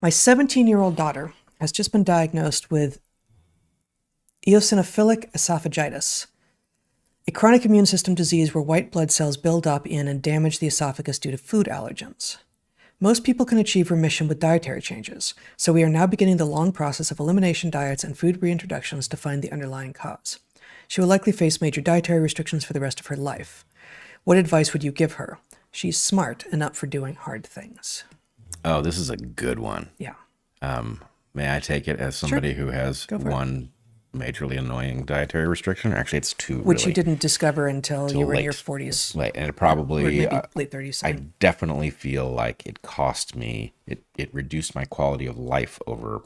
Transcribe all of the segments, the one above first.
My 17-year-old daughter has just been diagnosed with eosinophilic esophagitis, a chronic immune system disease where white blood cells build up in and damage the esophagus due to food allergens. Most people can achieve remission with dietary changes, so we are now beginning the long process of elimination diets and food reintroductions to find the underlying cause. She will likely face major dietary restrictions for the rest of her life. What advice would you give her? She's smart and up for doing hard things. Oh, this is a good one. Yeah. May I take it as somebody who has one majorly annoying dietary restriction? Actually, it's two. Which you didn't discover until you were in your 40s. Late, and it probably maybe late 30s. I definitely feel like it cost me. It reduced my quality of life over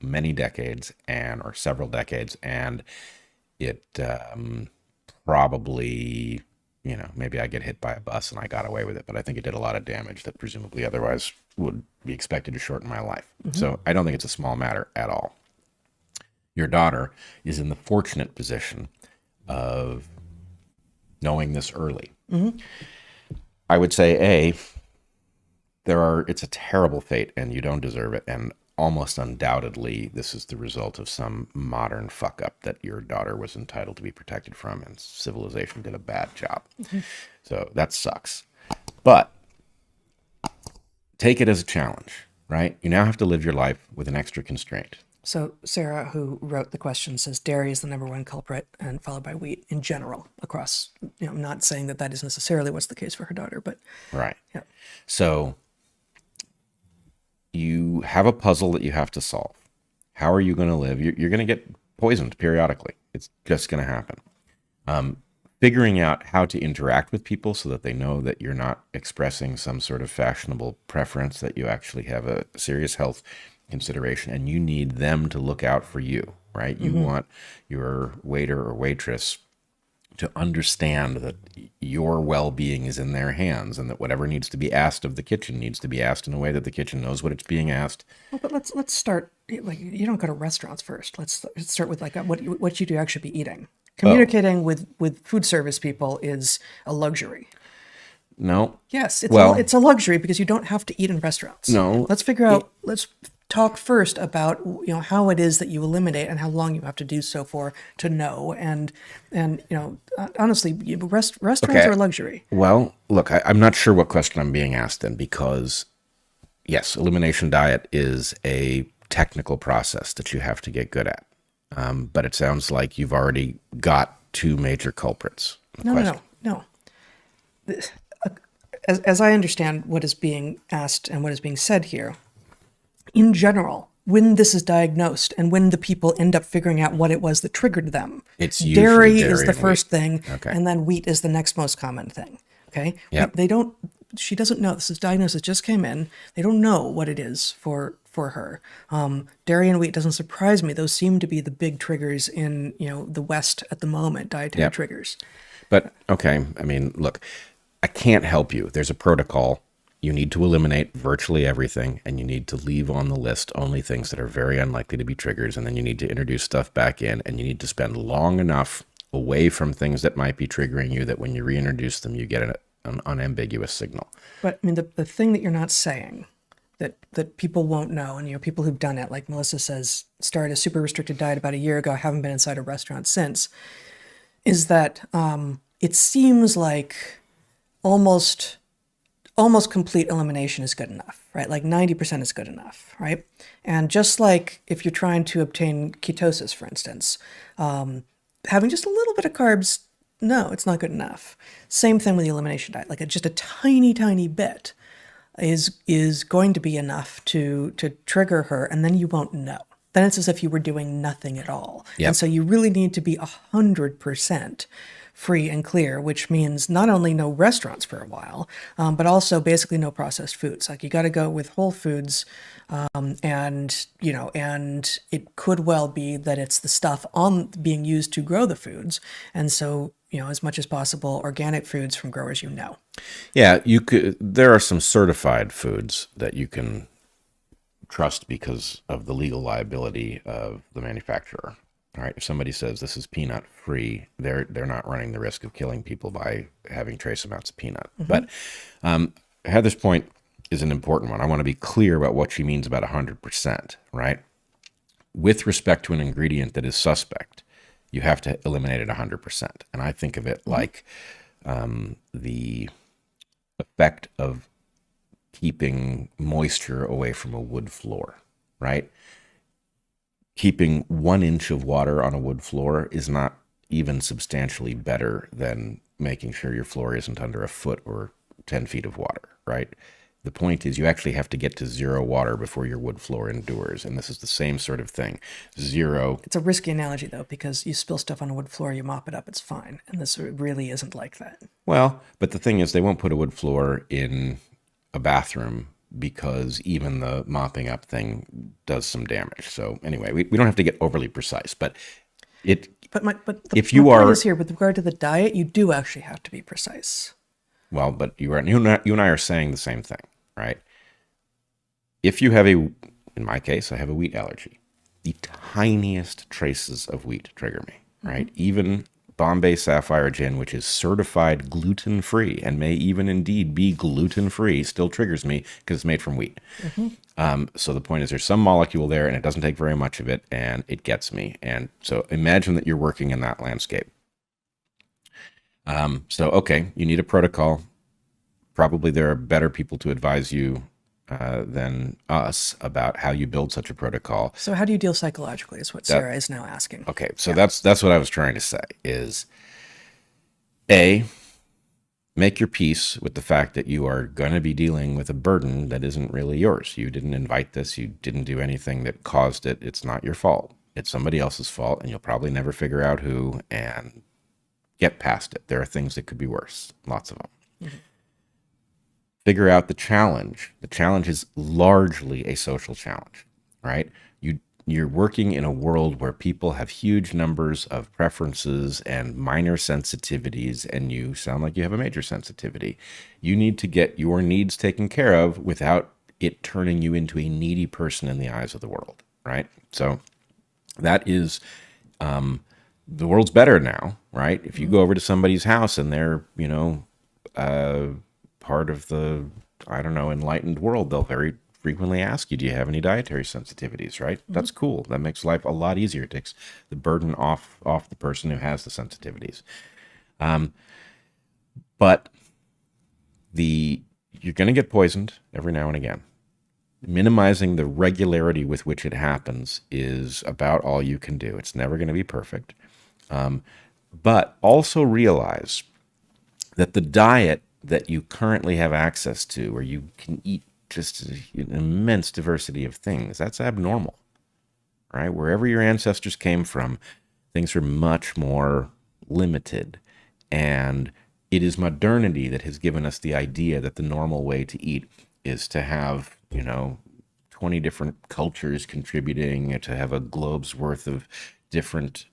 many decades or several decades, and it probably, maybe I get hit by a bus and I got away with it, but I think it did a lot of damage that presumably otherwise would be expected to shorten my life. Mm-hmm. So I don't think it's a small matter at all. Your daughter is in the fortunate position of knowing this early. Mm-hmm. I would say, it's a terrible fate and you don't deserve it. And almost undoubtedly, this is the result of some modern fuck up that your daughter was entitled to be protected from, and civilization did a bad job. Mm-hmm. So that sucks. But take it as a challenge, right? You now have to live your life with an extra constraint. So Sarah, who wrote the question, says dairy is the number one culprit, and followed by wheat in general across. I'm not saying that is necessarily what's the case for her daughter, but right. Yeah. So you have a puzzle that you have to solve. How are you going to live? You're going to get poisoned periodically. It's just going to happen. Figuring out how to interact with people so that they know that you're not expressing some sort of fashionable preference, that you actually have a serious health consideration and you need them to look out for you, right? You want your waiter or waitress to understand that your well-being is in their hands and that whatever needs to be asked of the kitchen needs to be asked in a way that the kitchen knows what it's being asked. Well, but let's start, you don't go to restaurants first. Let's start with what you do actually be eating. Communicating with food service people is a luxury. No. Yes, it's a luxury because you don't have to eat in restaurants. No. Let's figure out, let's talk first about how it is that you eliminate and how long you have to do so for to know. And honestly, restaurants are a luxury. Well, look, I'm not sure what question I'm being asked then, because yes, elimination diet is a technical process that you have to get good at. But it sounds like you've already got two major culprits. No. As I understand what is being asked and what is being said here, in general, when this is diagnosed and when the people end up figuring out what it was that triggered them, it's dairy is the first thing, okay, and then wheat is the next most common thing. Okay, yep. She doesn't know. This diagnosis just came in. They don't know what it is for her. Dairy and wheat doesn't surprise me. Those seem to be the big triggers in the West at the moment, dietary triggers. But okay, I mean, look, I can't help you. There's a protocol. You need to eliminate virtually everything, and you need to leave on the list only things that are very unlikely to be triggers, and then you need to introduce stuff back in, and you need to spend long enough away from things that might be triggering you that when you reintroduce them, you get an unambiguous signal. But I mean, the thing that you're not saying that people won't know, and people who've done it, like Melissa says, started a super restricted diet about a year ago, haven't been inside a restaurant since, is that it seems like almost complete elimination is good enough, right? Like 90% is good enough, right? And just like if you're trying to obtain ketosis, for instance, having just a little bit of carbs, no, it's not good enough. Same thing with the elimination diet. Like just a tiny, tiny bit is going to be enough to trigger her, and then you won't know. Then it's as if you were doing nothing at all. Yep. And so you really need to be 100% free and clear, which means not only no restaurants for a while, but also basically no processed foods. Like you got to go with whole foods, and it could well be that it's the stuff being used to grow the foods, and so as much as possible, organic foods from growers Yeah, there are some certified foods that you can trust because of the legal liability of the manufacturer. All right, if somebody says this is peanut free, they're not running the risk of killing people by having trace amounts of peanut. Mm-hmm. But Heather's point is an important one. I want to be clear about what she means about 100%, right? With respect to an ingredient that is suspect, you have to eliminate it 100%. And I think of it like the effect of keeping moisture away from a wood floor, right? Keeping 1 inch of water on a wood floor is not even substantially better than making sure your floor isn't under a foot or 10 feet of water, right? The point is you actually have to get to 0 water before your wood floor endures. And this is the same sort of thing. 0. It's a risky analogy, though, because you spill stuff on a wood floor, you mop it up, it's fine. And this really isn't like that. Well, but the thing is they won't put a wood floor in a bathroom because even the mopping up thing does some damage. So anyway, we don't have to get overly precise, but if you point is here with regard to the diet, you do actually have to be precise. Well, but you and I are saying the same thing, right? If you have in my case, I have a wheat allergy. The tiniest traces of wheat trigger me, right? Even Bombay Sapphire Gin, which is certified gluten-free and may even indeed be gluten-free, still triggers me because it's made from wheat. So the point is there's some molecule there and it doesn't take very much of it and it gets me. And so imagine that you're working in that landscape. Okay, you need a protocol. Probably there are better people to advise you than us about how you build such a protocol. So how do you deal psychologically is what Sarah is now asking. Okay, so that's what I was trying to say is A, make your peace with the fact that you are going to be dealing with a burden that isn't really yours. You didn't invite this. You didn't do anything that caused it. It's not your fault. It's somebody else's fault, and you'll probably never figure out who and get past it. There are things that could be worse, lots of them. Figure out the challenge. The challenge is largely a social challenge, right? You're working in a world where people have huge numbers of preferences and minor sensitivities, and you sound like you have a major sensitivity. You need to get your needs taken care of without it turning you into a needy person in the eyes of the world, right? So that is, the world's better now, right? If you go over to somebody's house and they're, part of the, enlightened world, they'll very frequently ask you, do you have any dietary sensitivities, right? That's cool. That makes life a lot easier. It takes the burden off the person who has the sensitivities. But you're going to get poisoned every now and again. Minimizing the regularity with which it happens is about all you can do. It's never going to be perfect. But also realize that the diet that you currently have access to, where you can eat just an immense diversity of things, that's abnormal, right? Wherever your ancestors came from, things are much more limited. And it is modernity that has given us the idea that the normal way to eat is to have, 20 different cultures contributing, to have a globe's worth of different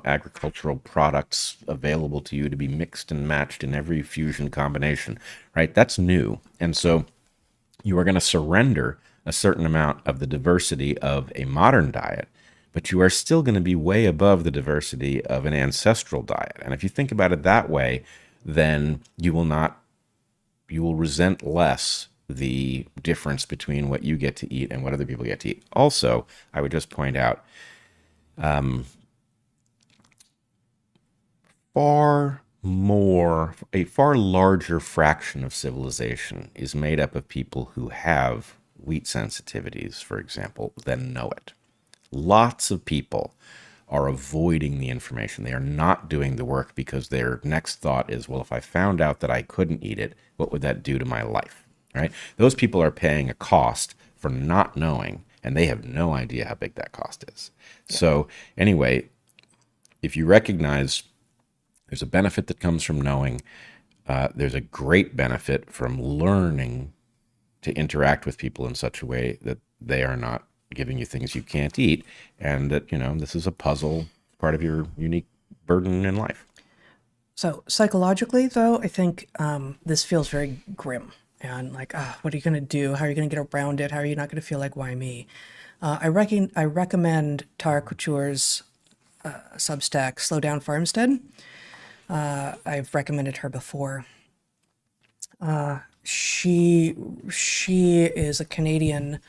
agricultural products available to you to be mixed and matched in every fusion combination, right? That's new. And so you are going to surrender a certain amount of the diversity of a modern diet, but you are still going to be way above the diversity of an ancestral diet. And if you think about it that way, then you will resent less the difference between what you get to eat and what other people get to eat. Also, I would just point out, a far larger fraction of civilization is made up of people who have wheat sensitivities, for example, than know it. Lots of people are avoiding the information. They are not doing the work because their next thought is, well, if I found out that I couldn't eat it, what would that do to my life, right? Those people are paying a cost for not knowing, and they have no idea how big that cost is. Yeah. So anyway, if you recognize there's a benefit that comes from knowing, there's a great benefit from learning to interact with people in such a way that they are not giving you things you can't eat, and that, this is a puzzle, part of your unique burden in life. So psychologically, though, I think this feels very grim and like, what are you going to do? How are you going to get around it? How are you not going to feel like, why me? I recommend Tara Couture's Substack, Slow Down Farmstead. I've recommended her before. she is a Canadian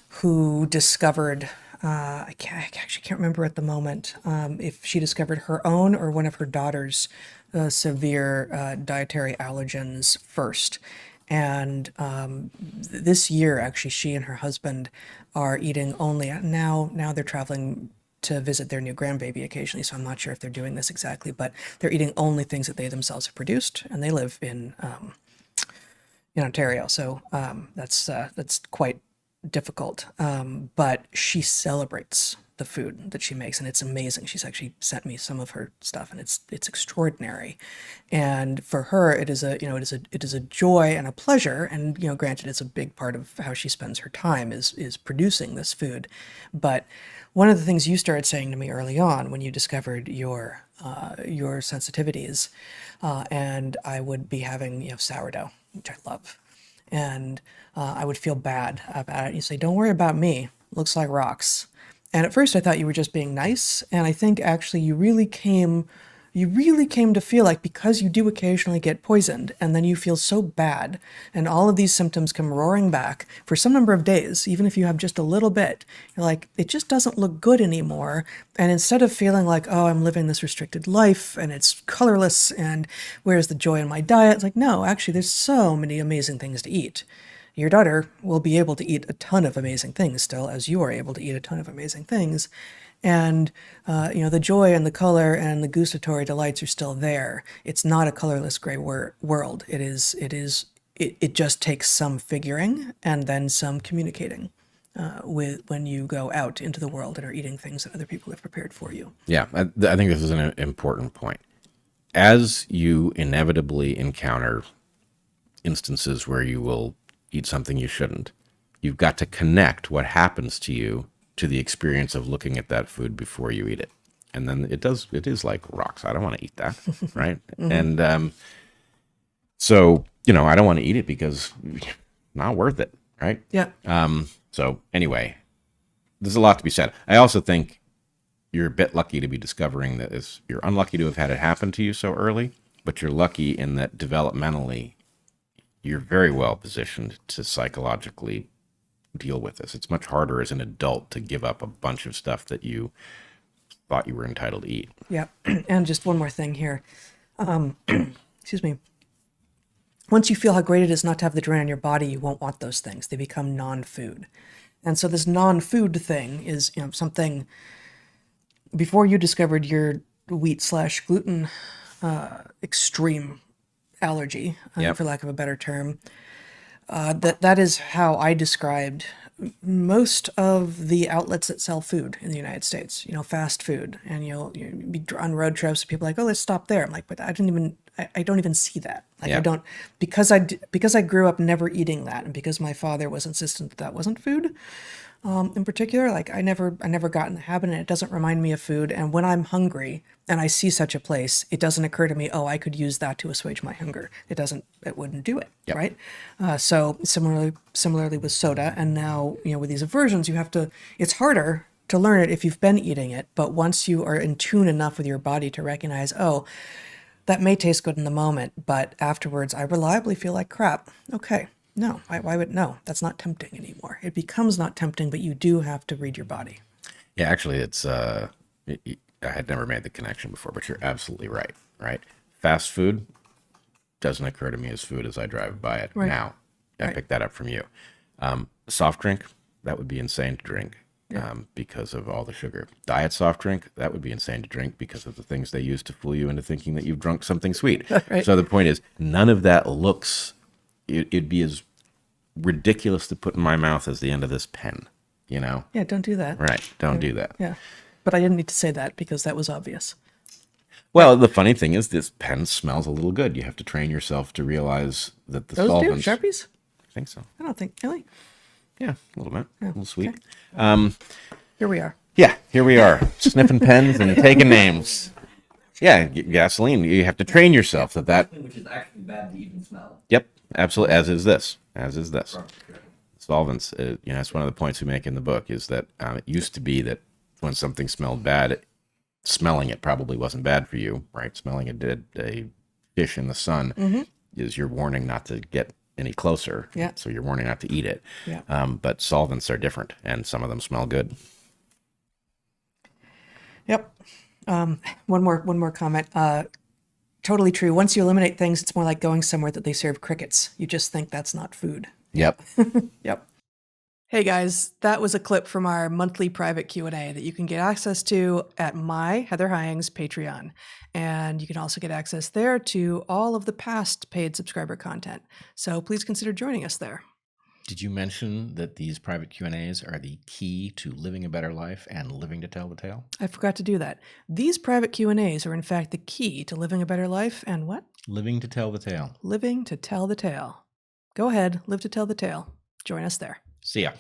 who discovered, I actually can't remember at the moment, if she discovered her own or one of her daughter's severe dietary allergens first. And this year, actually, she and her husband are eating only, now they're traveling to visit their new grandbaby occasionally, so I'm not sure if they're doing this exactly, but they're eating only things that they themselves have produced, and they live in Ontario, so that's quite difficult. But she celebrates the food that she makes, and it's amazing. She's actually sent me some of her stuff, and it's extraordinary. And for her, it is a joy and a pleasure. And granted, it's a big part of how she spends her time is producing this food. But one of the things you started saying to me early on when you discovered your sensitivities, and I would be having sourdough, which I love, and I would feel bad about it. You say, "Don't worry about me. Looks like rocks." And at first I thought you were just being nice. And I think actually you really came to feel like, because you do occasionally get poisoned and then you feel so bad and all of these symptoms come roaring back for some number of days, even if you have just a little bit, you're like, it just doesn't look good anymore. And instead of feeling like, oh, I'm living this restricted life and it's colorless and where's the joy in my diet? It's like, no, actually there's so many amazing things to eat. Your daughter will be able to eat a ton of amazing things still, as you are able to eat a ton of amazing things. And, the joy and the color and the gustatory delights are still there. It's not a colorless gray world. It just takes some figuring and then some communicating when you go out into the world and are eating things that other people have prepared for you. Yeah, I think this is an important point. As you inevitably encounter instances where you will eat something you shouldn't, you've got to connect what happens to you to the experience of looking at that food before you eat it. And then it is like rocks. I don't want to eat that, right? Mm-hmm. And so, I don't want to eat it because not worth it, right? Yeah. So anyway, there's a lot to be said. I also think you're a bit lucky to be discovering this. You're unlucky to have had it happen to you so early, but you're lucky in that developmentally, you're very well positioned to psychologically deal with this. It's much harder as an adult to give up a bunch of stuff that you thought you were entitled to eat. Yeah. And just one more thing here. Excuse me. Once you feel how great it is not to have the drain on your body, you won't want those things. They become non-food. And so this non-food thing is, something before you discovered your wheat/gluten extreme allergy, for lack of a better term. That is how I described most of the outlets that sell food in the United States, fast food. And you'll be on road trips, people are like, oh, let's stop there. I'm like, but I don't even see that. Like, I don't, because I grew up never eating that. And because my father was insistent that wasn't food, in particular, like I never got in the habit, and it doesn't remind me of food. And when I'm hungry and I see such a place, it doesn't occur to me, oh, I could use that to assuage my hunger. It wouldn't do it. Yep. Right. So similarly with soda. And now, with these aversions, it's harder to learn it if you've been eating it. But once you are in tune enough with your body to recognize, oh, that may taste good in the moment, but afterwards I reliably feel like crap. Okay. No, why would no? That's not tempting anymore. It becomes not tempting, but you do have to read your body. Yeah, actually, it's I had never made the connection before, but you're absolutely right. Right, fast food doesn't occur to me as food as I drive by it now. I picked that up from you. Soft drink, that would be insane to drink because of all the sugar. Diet soft drink, that would be insane to drink because of the things they use to fool you into thinking that you've drunk something sweet. Right. So the point is, none of that looks. It'd be as ridiculous to put in my mouth as the end of this pen, Yeah, don't do that. Right, don't do that. Yeah, but I didn't need to say that because that was obvious. Well, the funny thing is this pen smells a little good. You have to train yourself to realize that the Those solvents... do? Sharpies? I think so. I don't think, really? Yeah, a little bit. Yeah, a little sweet. Okay. Here we are. Yeah, here we are, sniffing pens and taking names. Yeah, gasoline. You have to train yourself that... Which is actually bad to even smell. Yep, absolutely. As is this. Solvents. That's one of the points we make in the book is that it used to be that when something smelled bad, smelling it probably wasn't bad for you, right? Smelling a fish in the sun is your warning not to get any closer. Yeah. So you're warning not to eat it. Yeah. But solvents are different, and some of them smell good. Yep. One more comment. Totally true. Once you eliminate things, it's more like going somewhere that they serve crickets. You just think that's not food. Yep. Yep. Hey guys, that was a clip from our monthly private Q&A that you can get access to at my Heather Hying's Patreon. And you can also get access there to all of the past paid subscriber content. So please consider joining us there. Did you mention that these private Q&As are the key to living a better life and living to tell the tale? I forgot to do that. These private Q&As are in fact the key to living a better life and what? Living to tell the tale. Living to tell the tale. Go ahead, live to tell the tale. Join us there. See ya.